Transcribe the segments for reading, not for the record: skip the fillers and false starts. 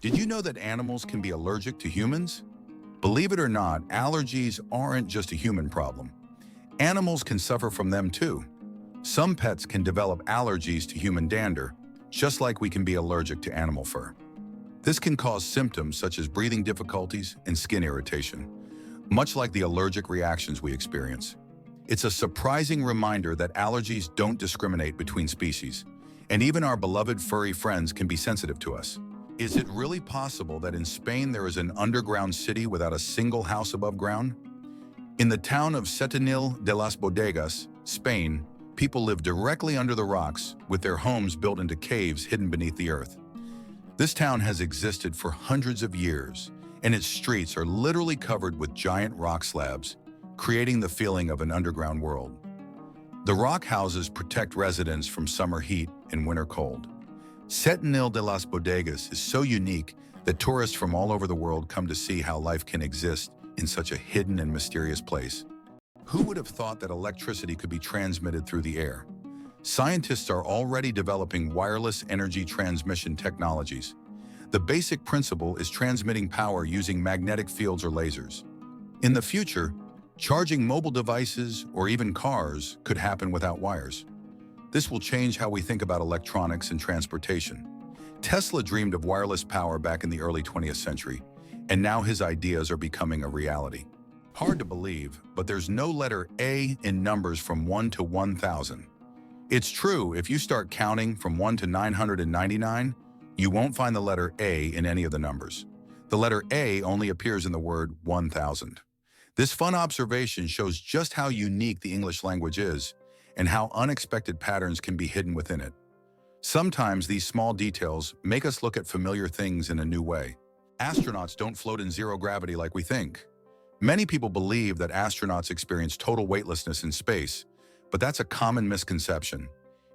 Did you know that animals can be allergic to humans? Believe it or not, allergies aren't just a human problem. Animals can suffer from them too. Some pets can develop allergies to human dander, just like we can be allergic to animal fur. This can cause symptoms such as breathing difficulties and skin irritation, much like the allergic reactions we experience. It's a surprising reminder that allergies don't discriminate between species, and even our beloved furry friends can be sensitive to us. Is it really possible that in Spain there is an underground city without a single house above ground? In the town of Setenil de las Bodegas, Spain, people live directly under the rocks with their homes built into caves hidden beneath the earth. This town has existed for hundreds of years, and its streets are literally covered with giant rock slabs, creating the feeling of an underground world. The rock houses protect residents from summer heat and winter cold. Setenil de las Bodegas is so unique that tourists from all over the world come to see how life can exist in such a hidden and mysterious place. Who would have thought that electricity could be transmitted through the air? Scientists are already developing wireless energy transmission technologies. The basic principle is transmitting power using magnetic fields or lasers. In the future, charging mobile devices or even cars could happen without wires. This will change how we think about electronics and transportation. Tesla dreamed of wireless power back in the early 20th century, and now his ideas are becoming a reality. Hard to believe, but there's no letter A in numbers from 1 to 1,000. It's true, if you start counting from 1 to 999, you won't find the letter A in any of the numbers. The letter A only appears in the word 1,000. This fun observation shows just how unique the English language is and how unexpected patterns can be hidden within it. Sometimes these small details make us look at familiar things in a new way. Astronauts don't float in zero gravity like we think. Many people believe that astronauts experience total weightlessness in space, but that's a common misconception.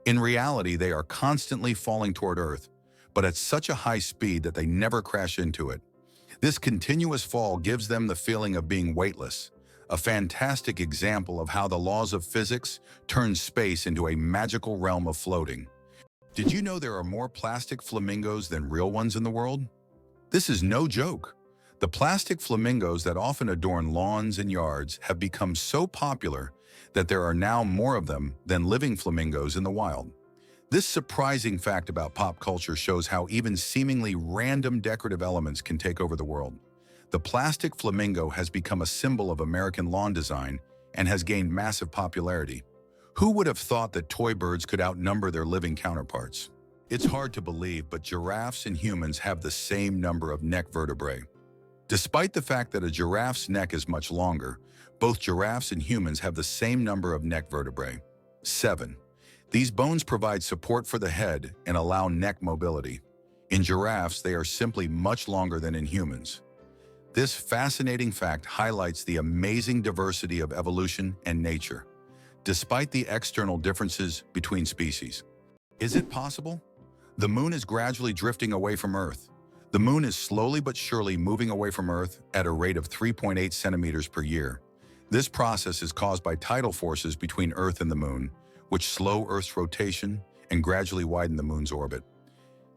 In reality, they are constantly falling toward Earth, but at such a high speed that they never crash into it. This continuous fall gives them the feeling of being weightless, a fantastic example of how the laws of physics turn space into a magical realm of floating. Did you know there are more plastic flamingos than real ones in the world? This is no joke. The plastic flamingos that often adorn lawns and yards have become so popular that there are now more of them than living flamingos in the wild. This surprising fact about pop culture shows how even seemingly random decorative elements can take over the world. The plastic flamingo has become a symbol of American lawn design and has gained massive popularity. Who would have thought that toy birds could outnumber their living counterparts? It's hard to believe, but giraffes and humans have the same number of neck vertebrae. Despite the fact that a giraffe's neck is much longer, both giraffes and humans have the same number of neck vertebrae, 7. These bones provide support for the head and allow neck mobility. In giraffes, they are simply much longer than in humans. This fascinating fact highlights the amazing diversity of evolution and nature, despite the external differences between species. Is it possible? The moon is gradually drifting away from Earth. The moon is slowly but surely moving away from Earth at a rate of 3.8 centimeters per year. This process is caused by tidal forces between Earth and the moon, which slow Earth's rotation and gradually widen the moon's orbit.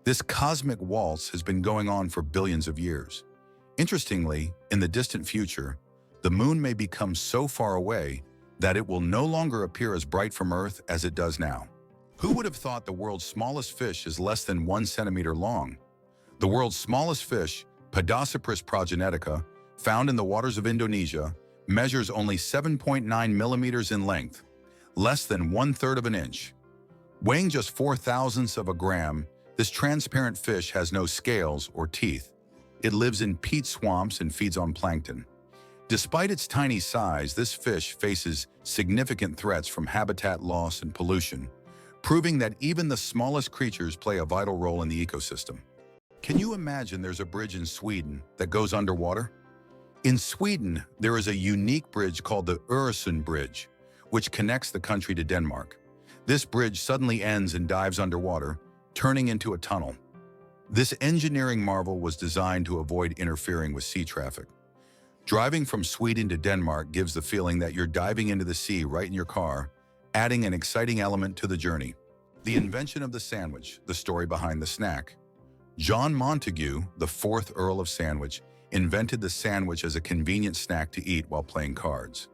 This cosmic waltz has been going on for billions of years. Interestingly, in the distant future, the moon may become so far away that it will no longer appear as bright from Earth as it does now. Who would have thought the world's smallest fish is less than 1 centimeter long? The world's smallest fish, Podocypris progenetica, found in the waters of Indonesia, measures only 7.9 millimeters in length, less than 1/3 of an inch. Weighing just 4/1000ths of a gram, this transparent fish has no scales or teeth. It lives in peat swamps and feeds on plankton. Despite its tiny size, this fish faces significant threats from habitat loss and pollution, proving that even the smallest creatures play a vital role in the ecosystem. Can you imagine there's a bridge in Sweden that goes underwater? In Sweden, there is a unique bridge called the Öresund Bridge, which connects the country to Denmark. This bridge suddenly ends and dives underwater, turning into a tunnel. This engineering marvel was designed to avoid interfering with sea traffic. Driving from Sweden to Denmark gives the feeling that you're diving into the sea right in your car, adding an exciting element to the journey. The invention of the sandwich, the story behind the snack. John Montagu, the fourth Earl of Sandwich, invented the sandwich as a convenient snack to eat while playing cards.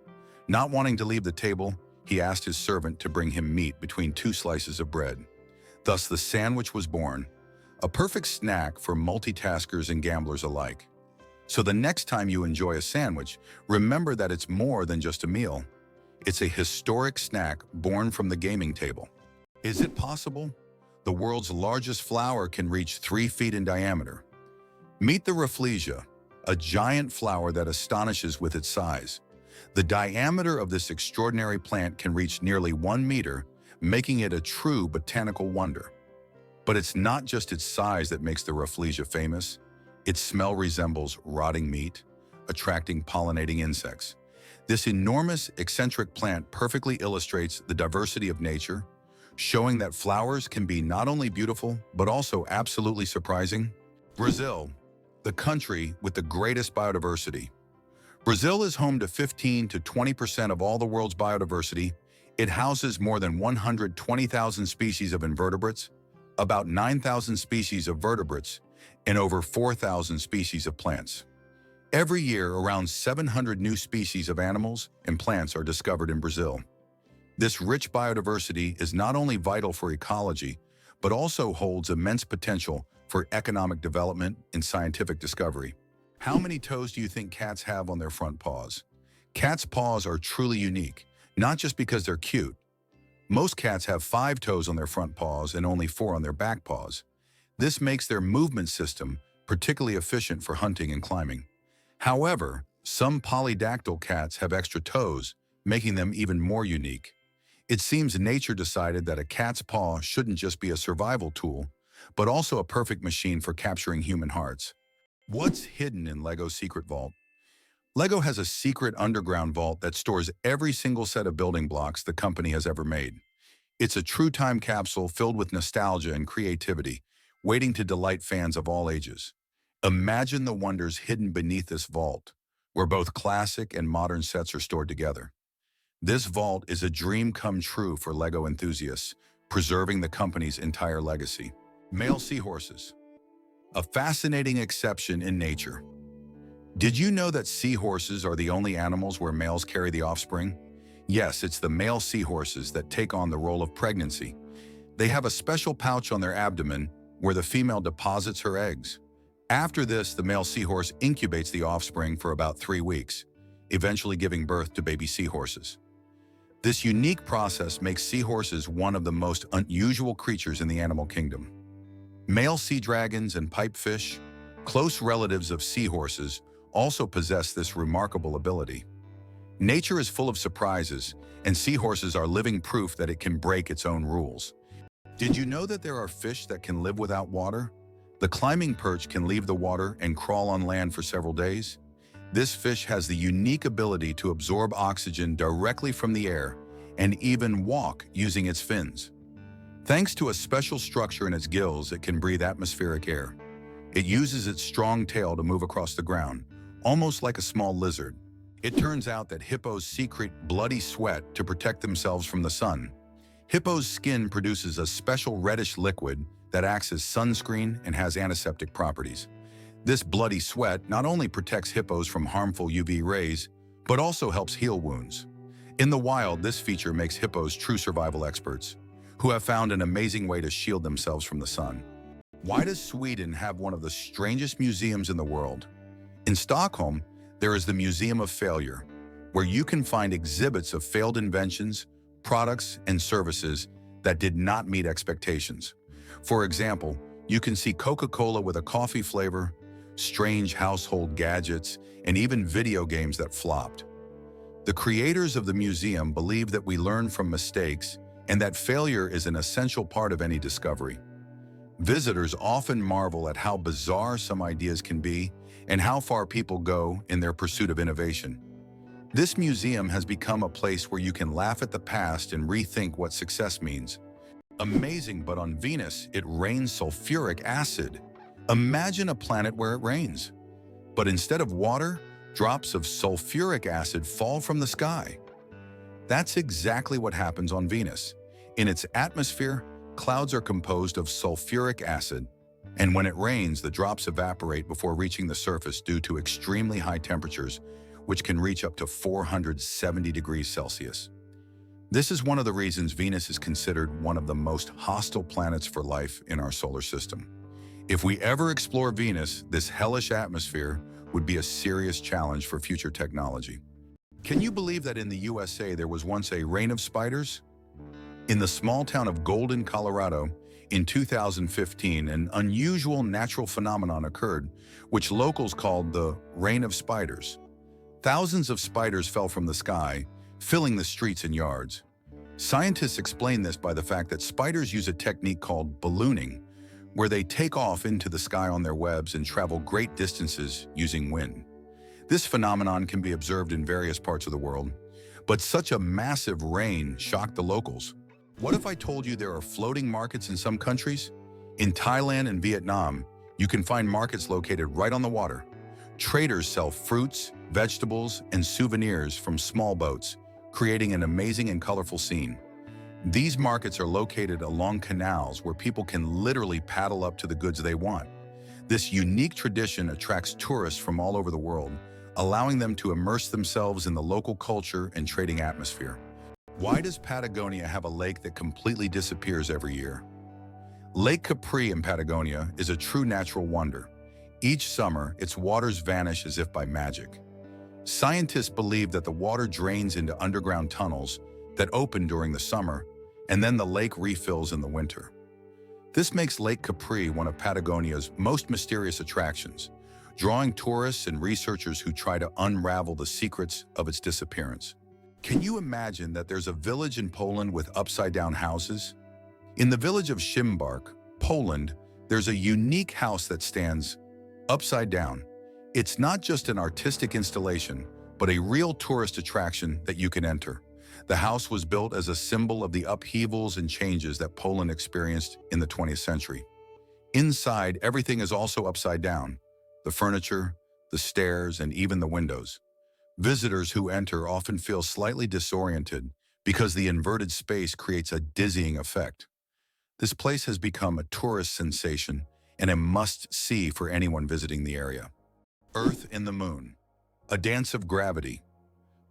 Not wanting to leave the table, he asked his servant to bring him meat between two slices of bread. Thus, the sandwich was born, a perfect snack for multitaskers and gamblers alike. So the next time you enjoy a sandwich, remember that it's more than just a meal. It's a historic snack born from the gaming table. Is it possible? The world's largest flower can reach 3 feet in diameter. Meet the Rafflesia, a giant flower that astonishes with its size. The diameter of this extraordinary plant can reach nearly 1 meter, making it a true botanical wonder. But it's not just its size that makes the Rafflesia famous. Its smell resembles rotting meat, attracting pollinating insects. This enormous, eccentric plant perfectly illustrates the diversity of nature, showing that flowers can be not only beautiful, but also absolutely surprising. Brazil, the country with the greatest biodiversity. Brazil is home to 15 to 20% of all the world's biodiversity. It houses more than 120,000 species of invertebrates, about 9,000 species of vertebrates, and over 4,000 species of plants. Every year, around 700 new species of animals and plants are discovered in Brazil. This rich biodiversity is not only vital for ecology, but also holds immense potential for economic development and scientific discovery. How many toes do you think cats have on their front paws? Cats' paws are truly unique, not just because they're cute. Most cats have 5 toes on their front paws and only 4 on their back paws. This makes their movement system particularly efficient for hunting and climbing. However, some polydactyl cats have extra toes, making them even more unique. It seems nature decided that a cat's paw shouldn't just be a survival tool, but also a perfect machine for capturing human hearts. What's hidden in LEGO's secret vault? LEGO has a secret underground vault that stores every single set of building blocks the company has ever made. It's a true time capsule filled with nostalgia and creativity, waiting to delight fans of all ages. Imagine the wonders hidden beneath this vault, where both classic and modern sets are stored together. This vault is a dream come true for LEGO enthusiasts, preserving the company's entire legacy. Male seahorses. A fascinating exception in nature. Did you know that seahorses are the only animals where males carry the offspring? Yes, it's the male seahorses that take on the role of pregnancy. They have a special pouch on their abdomen where the female deposits her eggs. After this, the male seahorse incubates the offspring for about 3 weeks, eventually giving birth to baby seahorses. This unique process makes seahorses one of the most unusual creatures in the animal kingdom. Male sea dragons and pipefish, close relatives of seahorses, also possess this remarkable ability. Nature is full of surprises, and seahorses are living proof that it can break its own rules. Did you know that there are fish that can live without water? The climbing perch can leave the water and crawl on land for several days. This fish has the unique ability to absorb oxygen directly from the air and even walk using its fins. Thanks to a special structure in its gills, it can breathe atmospheric air. It uses its strong tail to move across the ground, almost like a small lizard. It turns out that hippos secrete bloody sweat to protect themselves from the sun. Hippo's skin produces a special reddish liquid that acts as sunscreen and has antiseptic properties. This bloody sweat not only protects hippos from harmful UV rays, but also helps heal wounds. In the wild, this feature makes hippos true survival experts, who have found an amazing way to shield themselves from the sun. Why does Sweden have one of the strangest museums in the world? In Stockholm, there is the Museum of Failure, where you can find exhibits of failed inventions, products, and services that did not meet expectations. For example, you can see Coca-Cola with a coffee flavor, strange household gadgets, and even video games that flopped. The creators of the museum believe that we learn from mistakes and that failure is an essential part of any discovery. Visitors often marvel at how bizarre some ideas can be and how far people go in their pursuit of innovation. This museum has become a place where you can laugh at the past and rethink what success means. Amazing, but on Venus, it rains sulfuric acid. Imagine a planet where it rains. But instead of water, drops of sulfuric acid fall from the sky. That's exactly what happens on Venus. In its atmosphere, clouds are composed of sulfuric acid. And when it rains, the drops evaporate before reaching the surface due to extremely high temperatures, which can reach up to 470 degrees Celsius. This is one of the reasons Venus is considered one of the most hostile planets for life in our solar system. If we ever explore Venus, this hellish atmosphere would be a serious challenge for future technology. Can you believe that in the USA there was once a rain of spiders? In the small town of Golden, Colorado, in 2015, an unusual natural phenomenon occurred, which locals called the rain of spiders. Thousands of spiders fell from the sky, filling the streets and yards. Scientists explain this by the fact that spiders use a technique called ballooning, where they take off into the sky on their webs and travel great distances using wind. This phenomenon can be observed in various parts of the world, but such a massive rain shocked the locals. What if I told you there are floating markets in some countries? In Thailand and Vietnam, you can find markets located right on the water. Traders sell fruits, vegetables, and souvenirs from small boats, creating an amazing and colorful scene. These markets are located along canals where people can literally paddle up to the goods they want. This unique tradition attracts tourists from all over the world, allowing them to immerse themselves in the local culture and trading atmosphere. Why does Patagonia have a lake that completely disappears every year? Lake Capri in Patagonia is a true natural wonder. Each summer, its waters vanish as if by magic. Scientists believe that the water drains into underground tunnels that open during the summer, and then the lake refills in the winter. This makes Lake Capri one of Patagonia's most mysterious attractions, drawing tourists and researchers who try to unravel the secrets of its disappearance. Can you imagine that there's a village in Poland with upside-down houses? In the village of Szymbark, Poland, there's a unique house that stands upside down. It's not just an artistic installation, but a real tourist attraction that you can enter. The house was built as a symbol of the upheavals and changes that Poland experienced in the 20th century. Inside, everything is also upside down: the furniture, the stairs, and even the windows. Visitors who enter often feel slightly disoriented because the inverted space creates a dizzying effect. This place has become a tourist sensation and a must-see for anyone visiting the area. Earth and the Moon, a dance of gravity.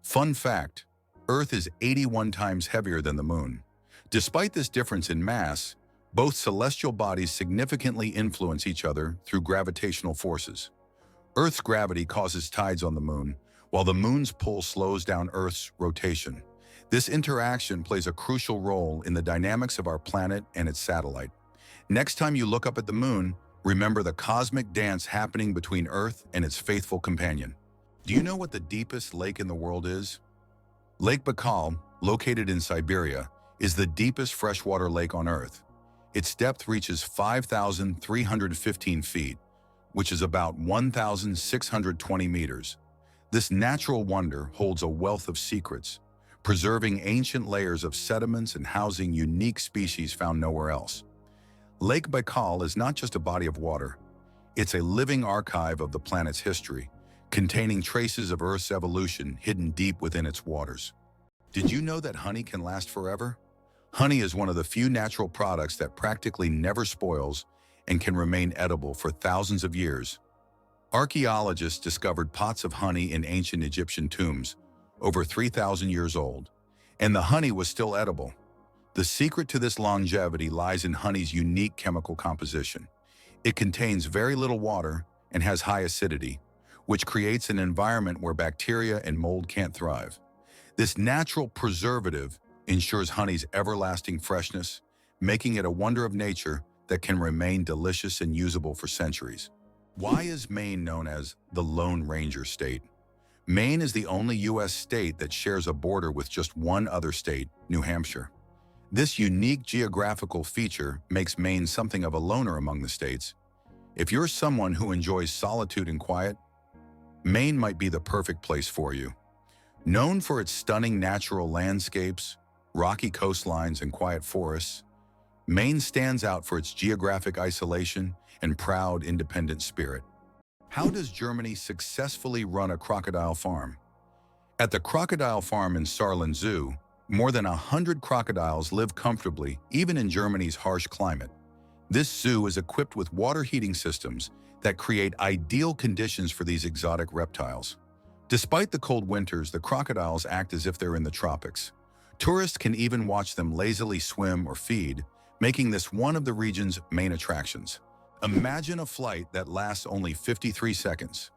Fun fact: Earth is 81 times heavier than the Moon. Despite this difference in mass, both celestial bodies significantly influence each other through gravitational forces. Earth's gravity causes tides on the Moon, while the Moon's pull slows down Earth's rotation. This interaction plays a crucial role in the dynamics of our planet and its satellite. Next time you look up at the Moon, remember the cosmic dance happening between Earth and its faithful companion. Do you know what the deepest lake in the world is? Lake Baikal, located in Siberia, is the deepest freshwater lake on Earth. Its depth reaches 5,315 feet, which is about 1,620 meters. This natural wonder holds a wealth of secrets, preserving ancient layers of sediments and housing unique species found nowhere else. Lake Baikal is not just a body of water. It's a living archive of the planet's history, containing traces of Earth's evolution hidden deep within its waters. Did you know that honey can last forever? Honey is one of the few natural products that practically never spoils and can remain edible for thousands of years. Archaeologists discovered pots of honey in ancient Egyptian tombs, over 3,000 years old, and the honey was still edible. The secret to this longevity lies in honey's unique chemical composition. It contains very little water and has high acidity, which creates an environment where bacteria and mold can't thrive. This natural preservative ensures honey's everlasting freshness, making it a wonder of nature that can remain delicious and usable for centuries. Why is Maine known as the Lone Ranger State? Maine is the only U.S. state that shares a border with just one other state, New Hampshire. This unique geographical feature makes Maine something of a loner among the states. If you're someone who enjoys solitude and quiet, Maine might be the perfect place for you. Known for its stunning natural landscapes, rocky coastlines, and quiet forests, Maine stands out for its geographic isolation and proud, independent spirit. How does Germany successfully run a crocodile farm? At the crocodile farm in Saarland Zoo, more than 100 crocodiles live comfortably, even in Germany's harsh climate. This zoo is equipped with water heating systems that create ideal conditions for these exotic reptiles. Despite the cold winters, the crocodiles act as if they're in the tropics. Tourists can even watch them lazily swim or feed, making this one of the region's main attractions. Imagine a flight that lasts only 53 seconds.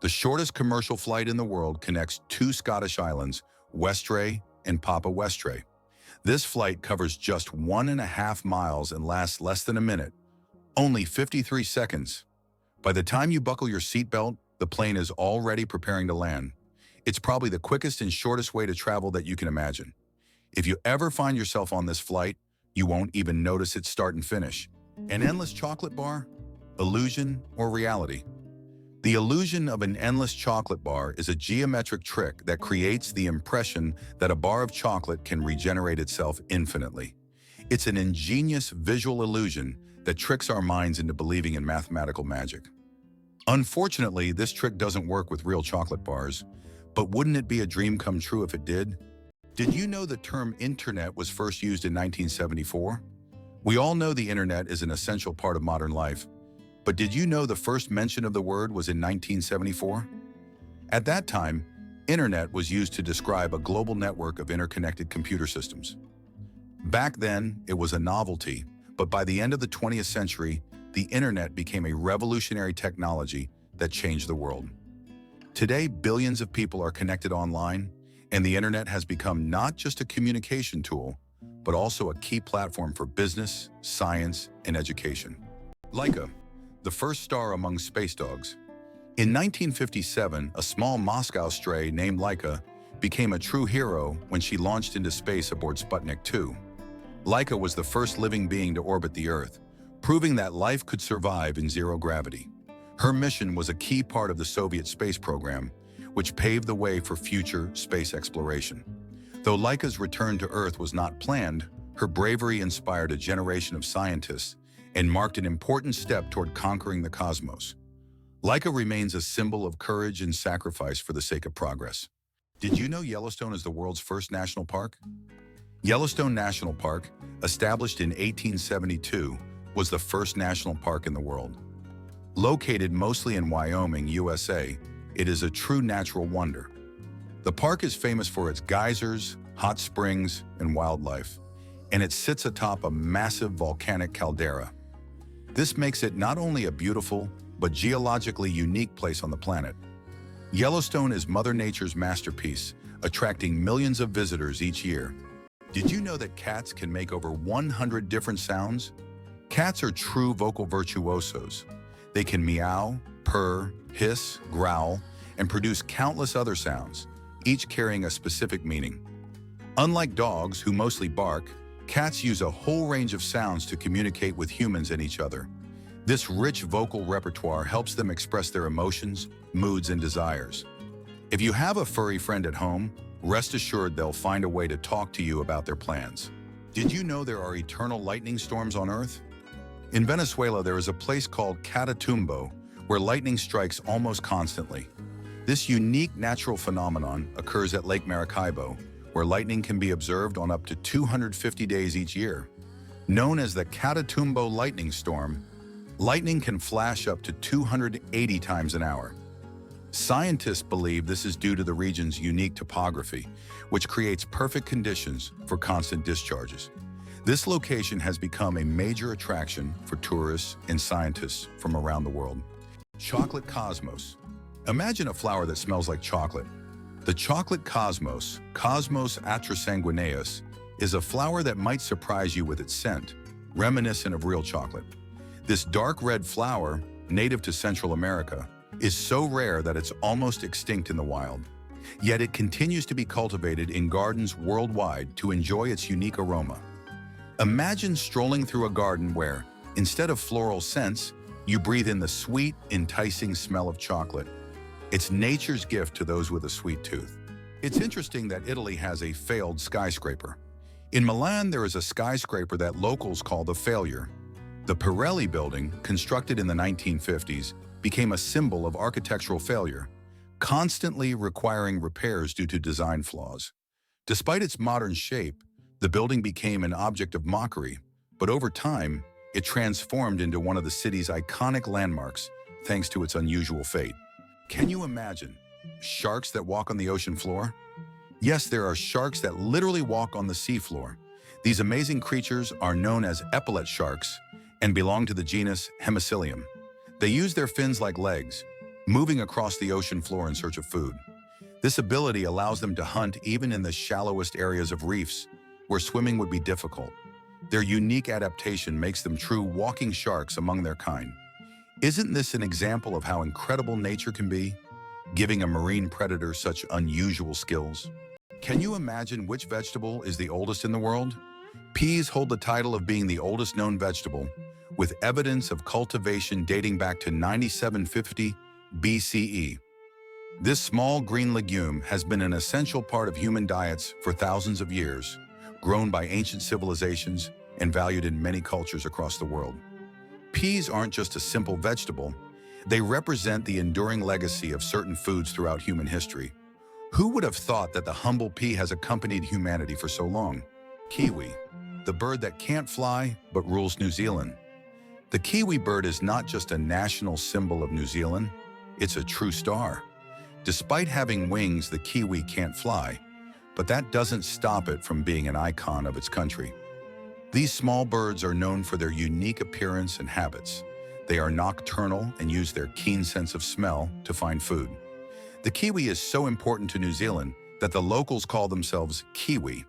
The shortest commercial flight in the world connects two Scottish islands, Westray and Papa Westray. This flight covers just 1.5 miles and lasts less than a minute, only 53 seconds. By the time you buckle your seatbelt, the plane is already preparing to land. It's probably the quickest and shortest way to travel that you can imagine. If you ever find yourself on this flight, you won't even notice its start and finish. An endless chocolate bar? Illusion or reality? The illusion of an endless chocolate bar is a geometric trick that creates the impression that a bar of chocolate can regenerate itself infinitely. It's an ingenious visual illusion that tricks our minds into believing in mathematical magic. Unfortunately, this trick doesn't work with real chocolate bars, but wouldn't it be a dream come true if it did? Did you know the term internet was first used in 1974? We all know the internet is an essential part of modern life, but did you know the first mention of the word was in 1974? At that time, internet was used to describe a global network of interconnected computer systems. Back then, it was a novelty, but by the end of the 20th century, the internet became a revolutionary technology that changed the world. Today, billions of people are connected online, and the internet has become not just a communication tool, but also a key platform for business, science, and education. Laika, the first star among space dogs. In 1957, a small Moscow stray named Laika became a true hero when she launched into space aboard Sputnik 2. Laika was the first living being to orbit the Earth, proving that life could survive in zero gravity. Her mission was a key part of the Soviet space program, which paved the way for future space exploration. Though Laika's return to Earth was not planned, her bravery inspired a generation of scientists and marked an important step toward conquering the cosmos. Laika remains a symbol of courage and sacrifice for the sake of progress. Did you know Yellowstone is the world's first national park? Yellowstone National Park, established in 1872, was the first national park in the world. Located mostly in Wyoming, USA, it is a true natural wonder. The park is famous for its geysers, hot springs, and wildlife, and it sits atop a massive volcanic caldera. This makes it not only a beautiful, but geologically unique place on the planet. Yellowstone is Mother Nature's masterpiece, attracting millions of visitors each year. Did you know that cats can make over 100 different sounds? Cats are true vocal virtuosos. They can meow, purr, hiss, growl, and produce countless other sounds, each carrying a specific meaning. Unlike dogs, who mostly bark, cats use a whole range of sounds to communicate with humans and each other. This rich vocal repertoire helps them express their emotions, moods, and desires. If you have a furry friend at home, rest assured they'll find a way to talk to you about their plans. Did you know there are eternal lightning storms on Earth? In Venezuela, there is a place called Catatumbo, where lightning strikes almost constantly. This unique natural phenomenon occurs at Lake Maracaibo, where lightning can be observed on up to 250 days each year. Known as the Catatumbo lightning storm, lightning can flash up to 280 times an hour. Scientists believe this is due to the region's unique topography, which creates perfect conditions for constant discharges. This location has become a major attraction for tourists and scientists from around the world. Chocolate cosmos. Imagine a flower that smells like chocolate. The chocolate cosmos, Cosmos atrasanguineus, is a flower that might surprise you with its scent, reminiscent of real chocolate. This dark red flower, native to Central America, is so rare that it's almost extinct in the wild. Yet it continues to be cultivated in gardens worldwide to enjoy its unique aroma. Imagine strolling through a garden where, instead of floral scents, you breathe in the sweet, enticing smell of chocolate. It's nature's gift to those with a sweet tooth. It's interesting that Italy has a failed skyscraper. In Milan, there is a skyscraper that locals call the Failure. The Pirelli building, constructed in the 1950s, became a symbol of architectural failure, constantly requiring repairs due to design flaws. Despite its modern shape, the building became an object of mockery, but over time, It transformed into one of the city's iconic landmarks thanks to its unusual fate. Can you imagine sharks that walk on the ocean floor? Yes, there are sharks that literally walk on the seafloor. These amazing creatures are known as epaulet sharks and belong to the genus Hemicillium. They use their fins like legs, moving across the ocean floor in search of food. This ability allows them to hunt even in the shallowest areas of reefs, where swimming would be difficult. Their unique adaptation makes them true walking sharks among their kind. Isn't this an example of how incredible nature can be, giving a marine predator such unusual skills? Can you imagine which vegetable is the oldest in the world? Peas hold the title of being the oldest known vegetable, with evidence of cultivation dating back to 9750 BCE. This small green legume has been an essential part of human diets for thousands of years, grown by ancient civilizations and valued in many cultures across the world. Peas aren't just a simple vegetable, they represent the enduring legacy of certain foods throughout human history. Who would have thought that the humble pea has accompanied humanity for so long? Kiwi, the bird that can't fly but rules New Zealand. The kiwi bird is not just a national symbol of New Zealand, it's a true star. Despite having wings, the kiwi can't fly, but that doesn't stop it from being an icon of its country. These small birds are known for their unique appearance and habits. They are nocturnal and use their keen sense of smell to find food. The kiwi is so important to New Zealand that the locals call themselves Kiwi.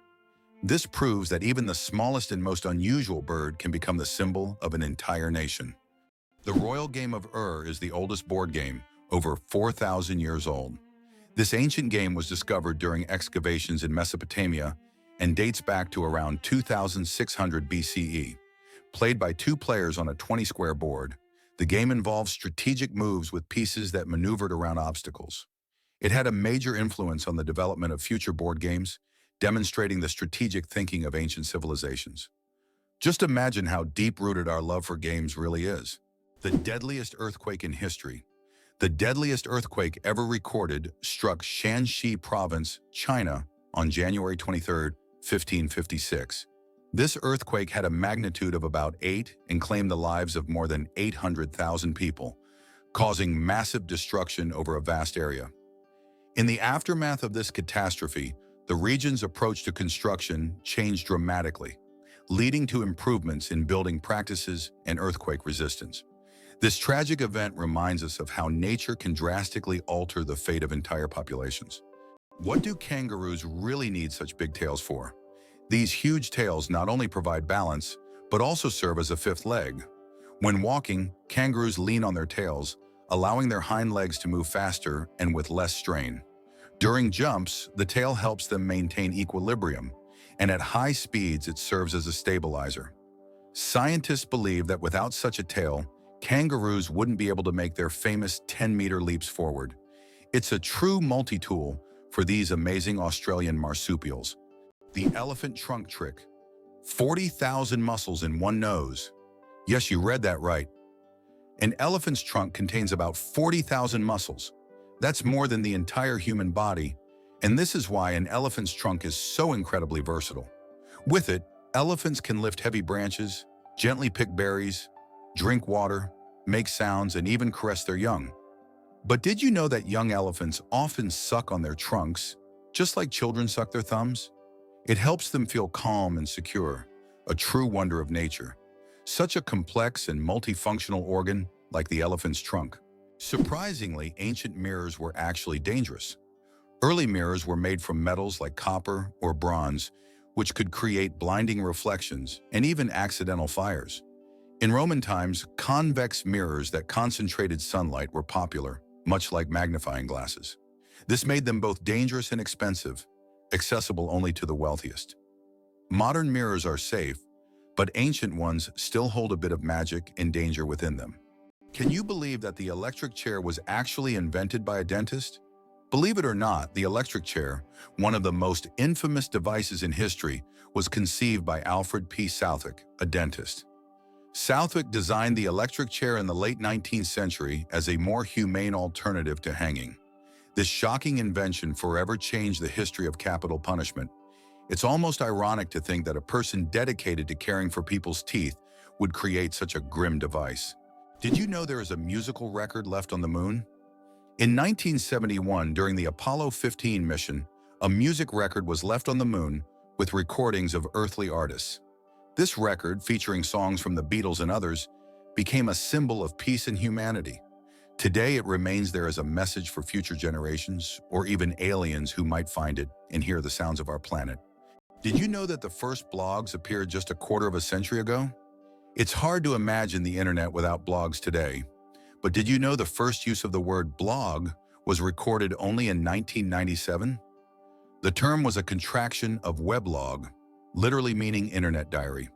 This proves that even the smallest and most unusual bird can become the symbol of an entire nation. The royal game of is the oldest board game, over 4,000 years old. This ancient game was discovered during excavations in Mesopotamia and dates back to around 2600 BCE. Played by two players on a 20-square board, the game involved strategic moves with pieces that maneuvered around obstacles. It had a major influence on the development of future board games, demonstrating the strategic thinking of ancient civilizations. Just imagine how deep-rooted our love for games really is. The deadliest earthquake in history. The deadliest earthquake ever recorded struck Shanxi Province, China, on January 23, 1556. This earthquake had a magnitude of about 8 and claimed the lives of more than 800,000 people, causing massive destruction over a vast area. In the aftermath of this catastrophe, the region's approach to construction changed dramatically, leading to improvements in building practices and earthquake resistance. This tragic event reminds us of how nature can drastically alter the fate of entire populations. What do kangaroos really need such big tails for? These huge tails not only provide balance, but also serve as a fifth leg. When walking, kangaroos lean on their tails, allowing their hind legs to move faster and with less strain. During jumps, the tail helps them maintain equilibrium, and at high speeds it serves as a stabilizer. Scientists believe that without such a tail, kangaroos wouldn't be able to make their famous 10-meter leaps forward. It's a true multi-tool for these amazing Australian marsupials. The elephant trunk trick. 40,000 muscles in one nose. Yes, you read that right. An elephant's trunk contains about 40,000 muscles. That's more than the entire human body, and this is why an elephant's trunk is so incredibly versatile. With it, elephants can lift heavy branches, gently pick berries, drink water, make sounds, and even caress their young. But did you know that young elephants often suck on their trunks, just like children suck their thumbs? It helps them feel calm and secure, a true wonder of nature. Such a complex and multifunctional organ like the elephant's trunk. Surprisingly, ancient mirrors were actually dangerous. Early mirrors were made from metals like copper or bronze, which could create blinding reflections and even accidental fires. In Roman times, convex mirrors that concentrated sunlight were popular, much like magnifying glasses. This made them both dangerous and expensive, accessible only to the wealthiest. Modern mirrors are safe, but ancient ones still hold a bit of magic and danger within them. Can you believe that the electric chair was actually invented by a dentist? Believe it or not, the electric chair, one of the most infamous devices in history, was conceived by Alfred P. Southwick, a dentist. Southwick designed the electric chair in the late 19th century as a more humane alternative to hanging. This shocking invention forever changed the history of capital punishment. It's almost ironic to think that a person dedicated to caring for people's teeth would create such a grim device. Did you know there is a musical record left on the moon? In 1971, during the Apollo 15 mission, a music record was left on the moon with recordings of earthly artists. This record, featuring songs from the Beatles and others, became a symbol of peace and humanity. Today, it remains there as a message for future generations or even aliens who might find it and hear the sounds of our planet. Did you know that the first blogs appeared just a quarter of a century ago? It's hard to imagine the internet without blogs today. But did you know the first use of the word blog was recorded only in 1997? The term was a contraction of weblog, literally meaning internet diary.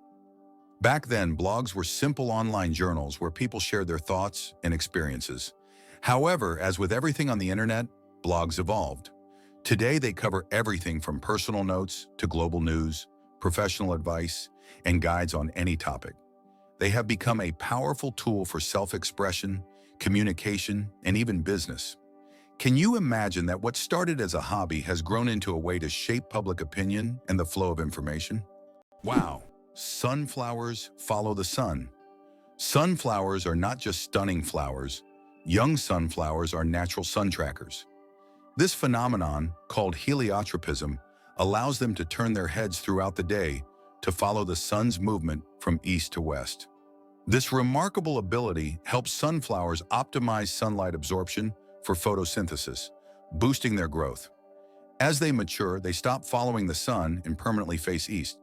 Back then, blogs were simple online journals where people shared their thoughts and experiences. However, as with everything on the internet, blogs evolved. Today, they cover everything from personal notes to global news, professional advice, and guides on any topic. They have become a powerful tool for self-expression, communication, and even business. Can you imagine that what started as a hobby has grown into a way to shape public opinion and the flow of information? Wow! Sunflowers follow the sun. Sunflowers are not just stunning flowers. Young sunflowers are natural sun trackers. This phenomenon, called heliotropism, allows them to turn their heads throughout the day to follow the sun's movement from east to west. This remarkable ability helps sunflowers optimize sunlight absorption for photosynthesis, boosting their growth. As they mature, they stop following the sun and permanently face east.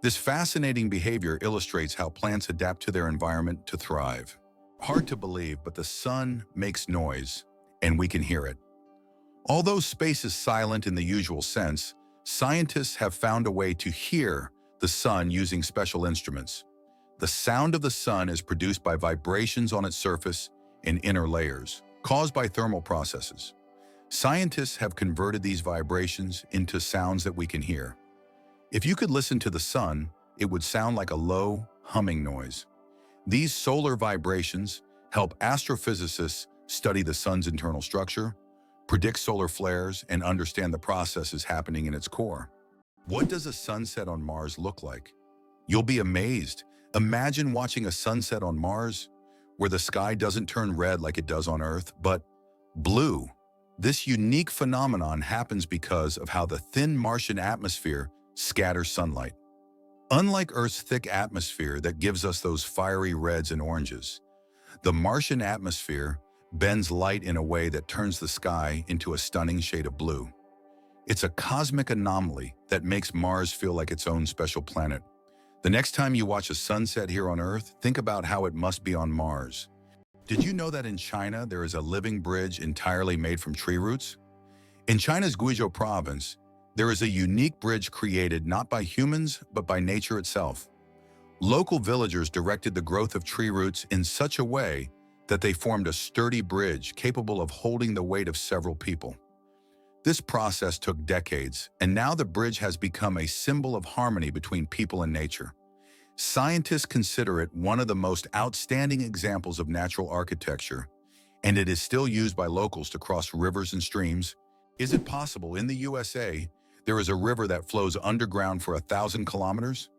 This fascinating behavior illustrates how plants adapt to their environment to thrive. Hard to believe, but the sun makes noise, and we can hear it. Although space is silent in the usual sense, scientists have found a way to hear the sun using special instruments. The sound of the sun is produced by vibrations on its surface and inner layers, caused by thermal processes. Scientists have converted these vibrations into sounds that we can hear. If you could listen to the sun, it would sound like a low, humming noise. These solar vibrations help astrophysicists study the sun's internal structure, predict solar flares, and understand the processes happening in its core. What does a sunset on Mars look like? You'll be amazed. Imagine watching a sunset on Mars, where the sky doesn't turn red like it does on Earth, but blue. This unique phenomenon happens because of how the thin Martian atmosphere scatters sunlight. Unlike Earth's thick atmosphere that gives us those fiery reds and oranges, the Martian atmosphere bends light in a way that turns the sky into a stunning shade of blue. It's a cosmic anomaly that makes Mars feel like its own special planet. The next time you watch a sunset here on Earth, think about how it must be on Mars. Did you know that in China there is a living bridge entirely made from tree roots? In China's Guizhou province, there is a unique bridge created not by humans, but by nature itself. Local villagers directed the growth of tree roots in such a way that they formed a sturdy bridge capable of holding the weight of several people. This process took decades, and now the bridge has become a symbol of harmony between people and nature. Scientists consider it one of the most outstanding examples of natural architecture, and it is still used by locals to cross rivers and streams. Is it possible in the USA there is a river that flows underground for 1,000 kilometers?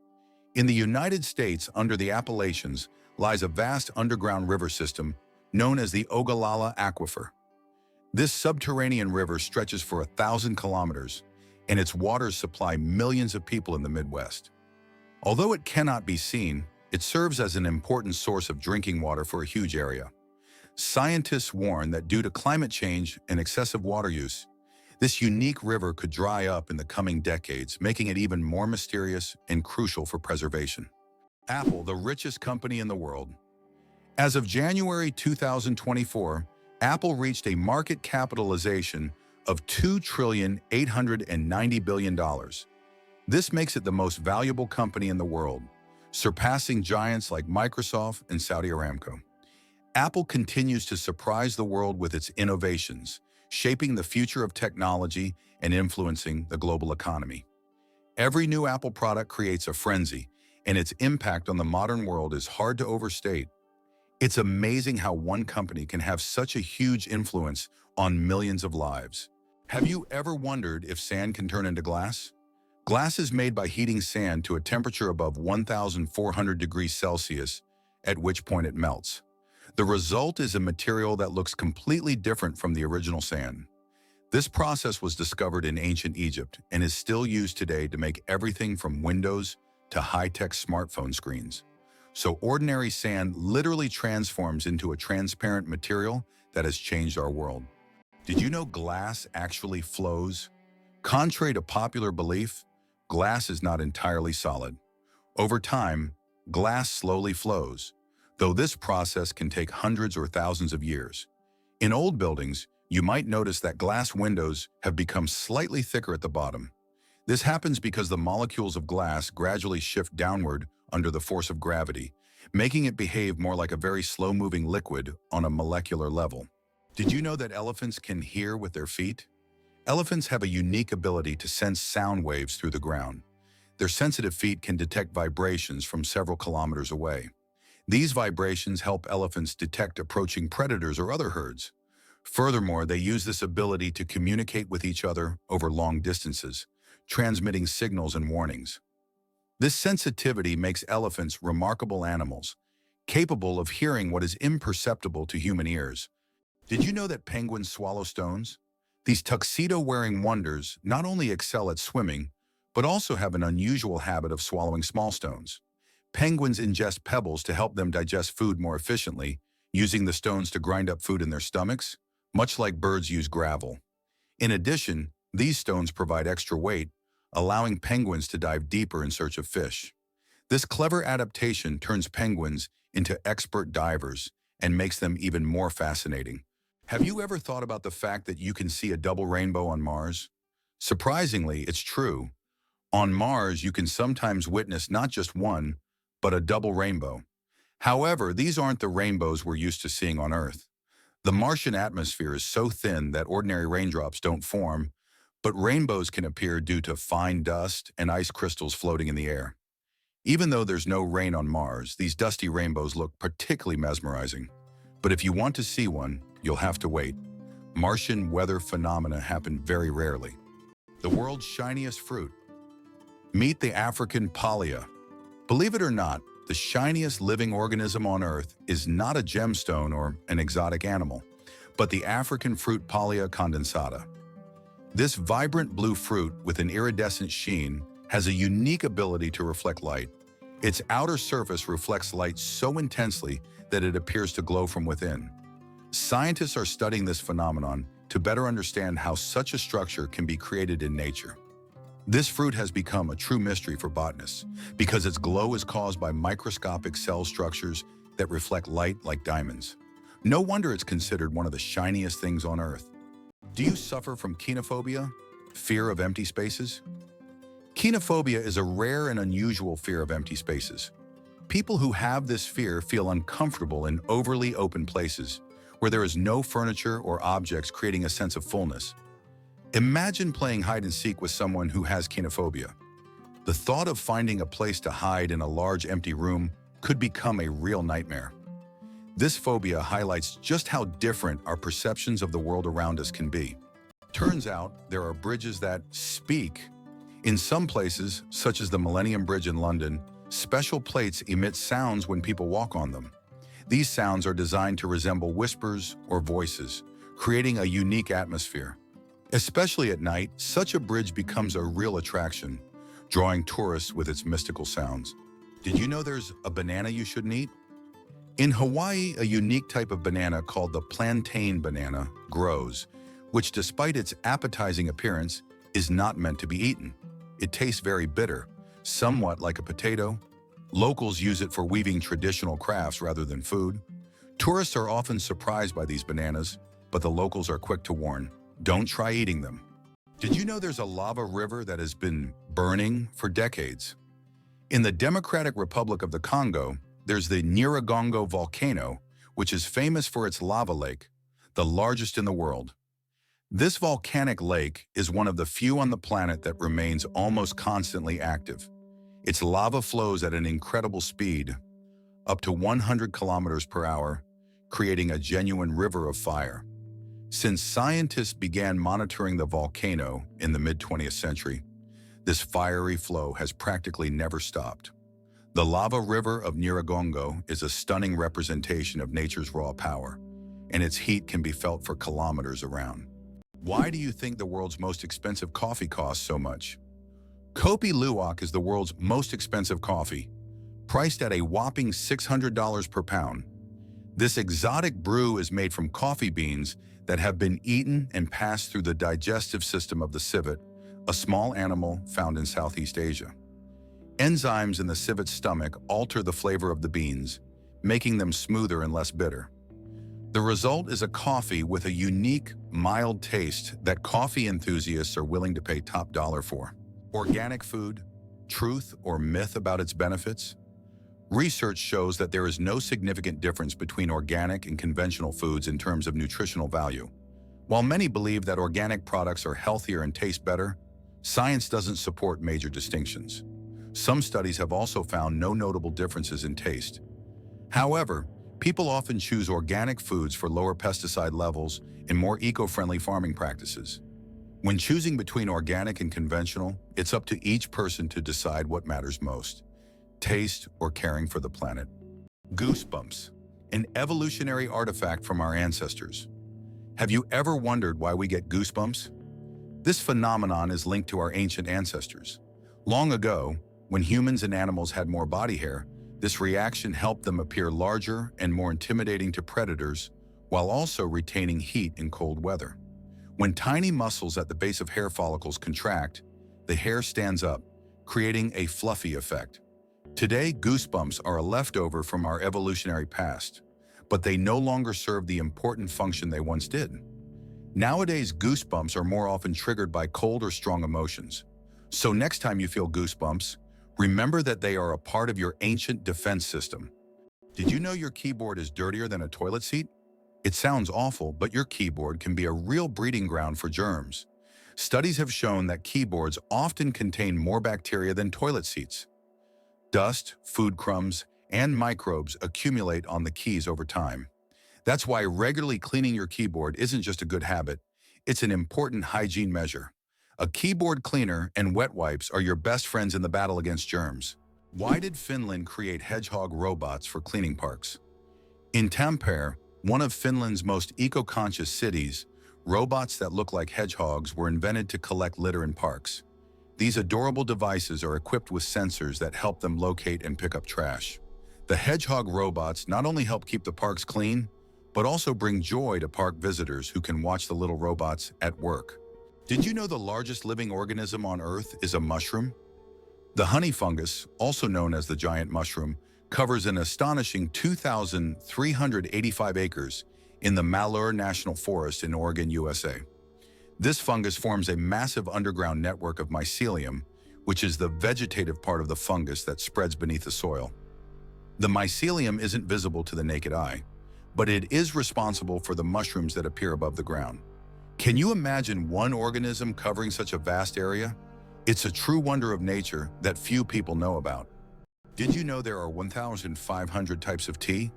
In the United States, under the Appalachians, lies a vast underground river system known as the Ogallala Aquifer. This subterranean river stretches for 1,000 kilometers, and its waters supply millions of people in the Midwest. Although it cannot be seen, it serves as an important source of drinking water for a huge area. Scientists warn that due to climate change and excessive water use, this unique river could dry up in the coming decades, making it even more mysterious and crucial for preservation. Apple, the richest company in the world. As of January 2024, Apple reached a market capitalization of $2,890 billion. This makes it the most valuable company in the world, surpassing giants like Microsoft and Saudi Aramco. Apple continues to surprise the world with its innovations, shaping the future of technology and influencing the global economy. Every new Apple product creates a frenzy, and its impact on the modern world is hard to overstate. It's amazing how one company can have such a huge influence on millions of lives. Have you ever wondered if sand can turn into glass? Glass is made by heating sand to a temperature above 1,400 degrees Celsius, at which point it melts. The result is a material that looks completely different from the original sand. This process was discovered in ancient Egypt and is still used today to make everything from windows to high-tech smartphone screens. So ordinary sand literally transforms into a transparent material that has changed our world. Did you know glass actually flows? Contrary to popular belief, glass is not entirely solid. Over time, glass slowly flows, though this process can take hundreds or thousands of years. In old buildings, you might notice that glass windows have become slightly thicker at the bottom. This happens because the molecules of glass gradually shift downward under the force of gravity, making it behave more like a very slow-moving liquid on a molecular level. Did you know that elephants can hear with their feet? Elephants have a unique ability to sense sound waves through the ground. Their sensitive feet can detect vibrations from several kilometers away. These vibrations help elephants detect approaching predators or other herds. Furthermore, they use this ability to communicate with each other over long distances, transmitting signals and warnings. This sensitivity makes elephants remarkable animals, capable of hearing what is imperceptible to human ears. Did you know that penguins swallow stones? These tuxedo-wearing wonders not only excel at swimming, but also have an unusual habit of swallowing small stones. Penguins ingest pebbles to help them digest food more efficiently, using the stones to grind up food in their stomachs, much like birds use gravel. In addition, these stones provide extra weight, allowing penguins to dive deeper in search of fish. This clever adaptation turns penguins into expert divers and makes them even more fascinating. Have you ever thought about the fact that you can see a double rainbow on Mars? Surprisingly, it's true. On Mars, you can sometimes witness not just one, but a double rainbow. However, these aren't the rainbows we're used to seeing on Earth. The Martian atmosphere is so thin that ordinary raindrops don't form, but rainbows can appear due to fine dust and ice crystals floating in the air. Even though there's no rain on Mars, these dusty rainbows look particularly mesmerizing. But if you want to see one, you'll have to wait. Martian weather phenomena happen very rarely. The world's shiniest fruit. Meet the African palea. Believe it or not, the shiniest living organism on Earth is not a gemstone or an exotic animal, but the African fruit Palea condensata. This vibrant blue fruit with an iridescent sheen has a unique ability to reflect light. Its outer surface reflects light so intensely that it appears to glow from within. Scientists are studying this phenomenon to better understand how such a structure can be created in nature. This fruit has become a true mystery for botanists because its glow is caused by microscopic cell structures that reflect light like diamonds. No wonder it's considered one of the shiniest things on Earth. Do you suffer from kenophobia, fear of empty spaces? Kenophobia is a rare and unusual fear of empty spaces. People who have this fear feel uncomfortable in overly open places where there is no furniture or objects, creating a sense of fullness. Imagine playing hide and seek with someone who has kenophobia. The thought of finding a place to hide in a large empty room could become a real nightmare. This phobia highlights just how different our perceptions of the world around us can be. Turns out there are bridges that speak. In some places, such as the Millennium Bridge in London, special plates emit sounds when people walk on them. These sounds are designed to resemble whispers or voices, creating a unique atmosphere. Especially at night, such a bridge becomes a real attraction, drawing tourists with its mystical sounds. Did you know there's a banana you shouldn't eat? In Hawaii, a unique type of banana called the plantain banana grows, which despite its appetizing appearance, is not meant to be eaten. It tastes very bitter, somewhat like a potato. Locals use it for weaving traditional crafts rather than food. Tourists are often surprised by these bananas, but the locals are quick to warn. Don't try eating them. Did you know there's a lava river that has been burning for decades? In the Democratic Republic of the Congo, there's the Nyiragongo volcano, which is famous for its lava lake, the largest in the world. This volcanic lake is one of the few on the planet that remains almost constantly active. Its lava flows at an incredible speed, up to 100 kilometers per hour, creating a genuine river of fire. Since scientists began monitoring the volcano in the mid-20th century, This fiery flow has practically never stopped. The lava river of Nyiragongo is a stunning representation of nature's raw power, and its heat can be felt for kilometers around. Why do you think the world's most expensive coffee costs so much? Kopi Luwak is the world's most expensive coffee, priced at a whopping $600 per pound. This exotic brew is made from coffee beans that have been eaten and passed through the digestive system of the civet, a small animal found in Southeast Asia. Enzymes in the civet's stomach alter the flavor of the beans, making them smoother and less bitter. The result is a coffee with a unique, mild taste that coffee enthusiasts are willing to pay top dollar for. Organic food, truth or myth about its benefits? Research shows that there is no significant difference between organic and conventional foods in terms of nutritional value. While many believe that organic products are healthier and taste better, science doesn't support major distinctions. Some studies have also found no notable differences in taste. However, people often choose organic foods for lower pesticide levels and more eco-friendly farming practices. When choosing between organic and conventional, it's up to each person to decide what matters most: taste or caring for the planet. Goosebumps, an evolutionary artifact from our ancestors. Have you ever wondered why we get goosebumps? This phenomenon is linked to our ancient ancestors. Long ago, when humans and animals had more body hair, this reaction helped them appear larger and more intimidating to predators, while also retaining heat in cold weather. When tiny muscles at the base of hair follicles contract, the hair stands up, creating a fluffy effect. Today, goosebumps are a leftover from our evolutionary past, but they no longer serve the important function they once did. Nowadays, goosebumps are more often triggered by cold or strong emotions. So next time you feel goosebumps, remember that they are a part of your ancient defense system. Did you know your keyboard is dirtier than a toilet seat? It sounds awful, but your keyboard can be a real breeding ground for germs. Studies have shown that keyboards often contain more bacteria than toilet seats. Dust, food crumbs, and microbes accumulate on the keys over time. That's why regularly cleaning your keyboard isn't just a good habit, it's an important hygiene measure. A keyboard cleaner and wet wipes are your best friends in the battle against germs. Why did Finland create hedgehog robots for cleaning parks? In Tampere, one of Finland's most eco-conscious cities, robots that look like hedgehogs were invented to collect litter in parks. These adorable devices are equipped with sensors that help them locate and pick up trash. The hedgehog robots not only help keep the parks clean, but also bring joy to park visitors who can watch the little robots at work. Did you know the largest living organism on Earth is a mushroom? The honey fungus, also known as the giant mushroom, covers an astonishing 2,385 acres in the Malheur National Forest in Oregon, USA. This fungus forms a massive underground network of mycelium, which is the vegetative part of the fungus that spreads beneath the soil. The mycelium isn't visible to the naked eye, but it is responsible for the mushrooms that appear above the ground. Can you imagine one organism covering such a vast area? It's a true wonder of nature that few people know about. Did you know there are 1,500 types of tea?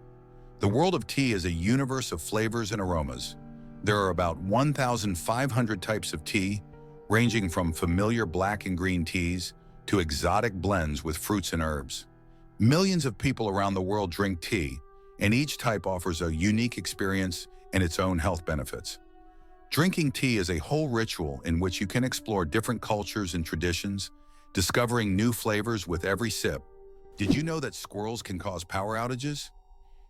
The world of tea is a universe of flavors and aromas. There are about 1,500 types of tea, ranging from familiar black and green teas to exotic blends with fruits and herbs. Millions of people around the world drink tea, and each type offers a unique experience and its own health benefits. Drinking tea is a whole ritual in which you can explore different cultures and traditions, discovering new flavors with every sip. Did you know that squirrels can cause power outages?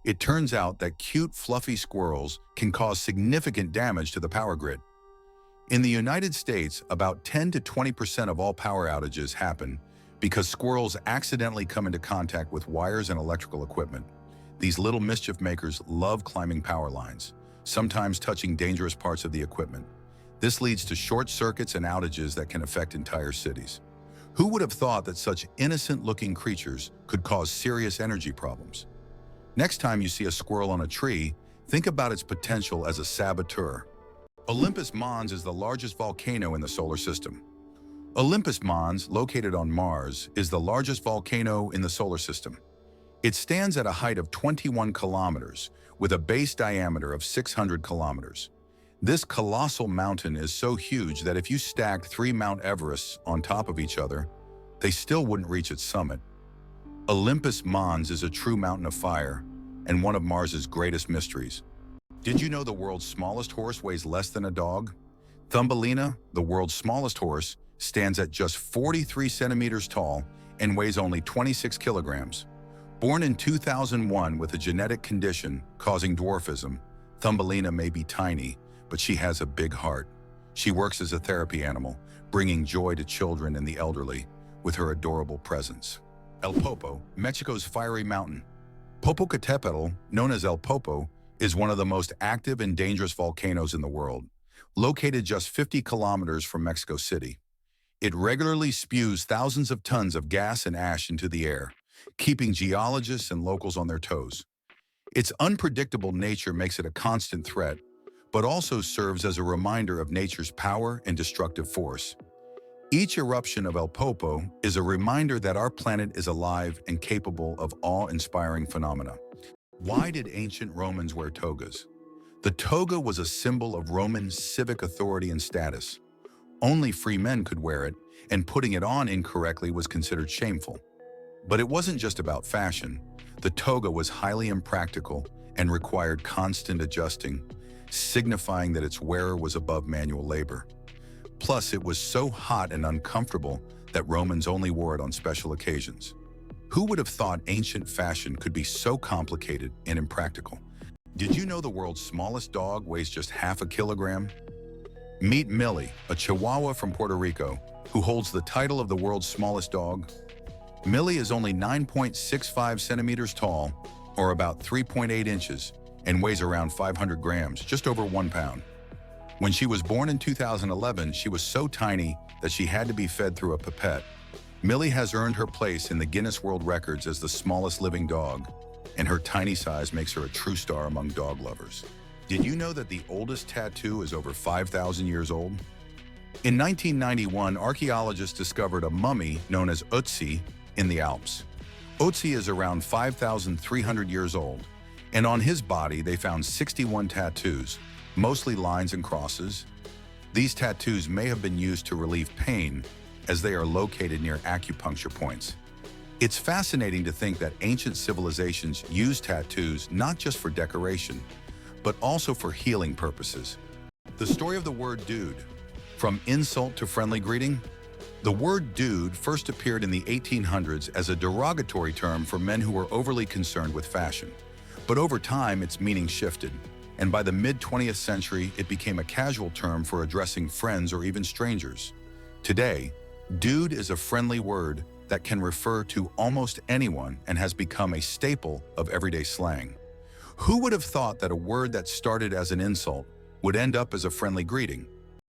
It turns out that cute, fluffy squirrels can cause significant damage to the power grid. In the United States, about 10 to 20% of all power outages happen because squirrels accidentally come into contact with wires and electrical equipment. These little mischief makers love climbing power lines, sometimes touching dangerous parts of the equipment. This leads to short circuits and outages that can affect entire cities. Who would have thought that such innocent-looking creatures could cause serious energy problems? Next time you see a squirrel on a tree, think about its potential as a saboteur. Olympus Mons is the largest volcano in the solar system. Olympus Mons, located on Mars, is the largest volcano in the solar system. It stands at a height of 21 kilometers, with a base diameter of 600 kilometers. This colossal mountain is so huge that if you stacked 3 Mount Everests on top of each other, they still wouldn't reach its summit. Olympus Mons is a true mountain of fire and one of Mars's greatest mysteries. Did you know the world's smallest horse weighs less than a dog? Thumbelina, the world's smallest horse, stands at just 43 centimeters tall and weighs only 26 kilograms. Born in 2001 with a genetic condition causing dwarfism, Thumbelina may be tiny, but she has a big heart. She works as a therapy animal, bringing joy to children and the elderly with her adorable presence. El Popo, Mexico's fiery mountain. Popocatépetl, known as El Popo, is one of the most active and dangerous volcanoes in the world, located just 50 kilometers from Mexico City. It regularly spews thousands of tons of gas and ash into the air, keeping geologists and locals on their toes. Its unpredictable nature makes it a constant threat, but also serves as a reminder of nature's power and destructive force. Each eruption of El Popo is a reminder that our planet is alive and capable of awe-inspiring phenomena. Why did ancient Romans wear togas? The toga was a symbol of Roman civic authority and status. Only free men could wear it, and putting it on incorrectly was considered shameful. But it wasn't just about fashion. The toga was highly impractical and required constant adjusting, signifying that its wearer was above manual labor. Plus, it was so hot and uncomfortable that Romans only wore it on special occasions. Who would have thought ancient fashion could be so complicated and impractical? Did you know the world's smallest dog weighs just half a kilogram? Meet Millie, a Chihuahua from Puerto Rico, who holds the title of the world's smallest dog. Millie is only 9.65 centimeters tall, or about 3.8 inches, and weighs around 500 grams, just over 1 pound. When she was born in 2011, she was so tiny that she had to be fed through a pipette. Millie has earned her place in the Guinness World Records as the smallest living dog, and her tiny size makes her a true star among dog lovers. Did you know that the oldest tattoo is over 5,000 years old? In 1991, archaeologists discovered a mummy known as Ötzi in the Alps. Ötzi is around 5,300 years old, and on his body they found 61 tattoos, mostly lines and crosses. These tattoos may have been used to relieve pain, as they are located near acupuncture points. It's fascinating to think that ancient civilizations used tattoos not just for decoration, but also for healing purposes. The story of the word dude. From insult to friendly greeting? The word dude first appeared in the 1800s as a derogatory term for men who were overly concerned with fashion. But over time, its meaning shifted, and by the mid-20th century, it became a casual term for addressing friends or even strangers. Today, dude is a friendly word that can refer to almost anyone and has become a staple of everyday slang. Who would have thought that a word that started as an insult would end up as a friendly greeting?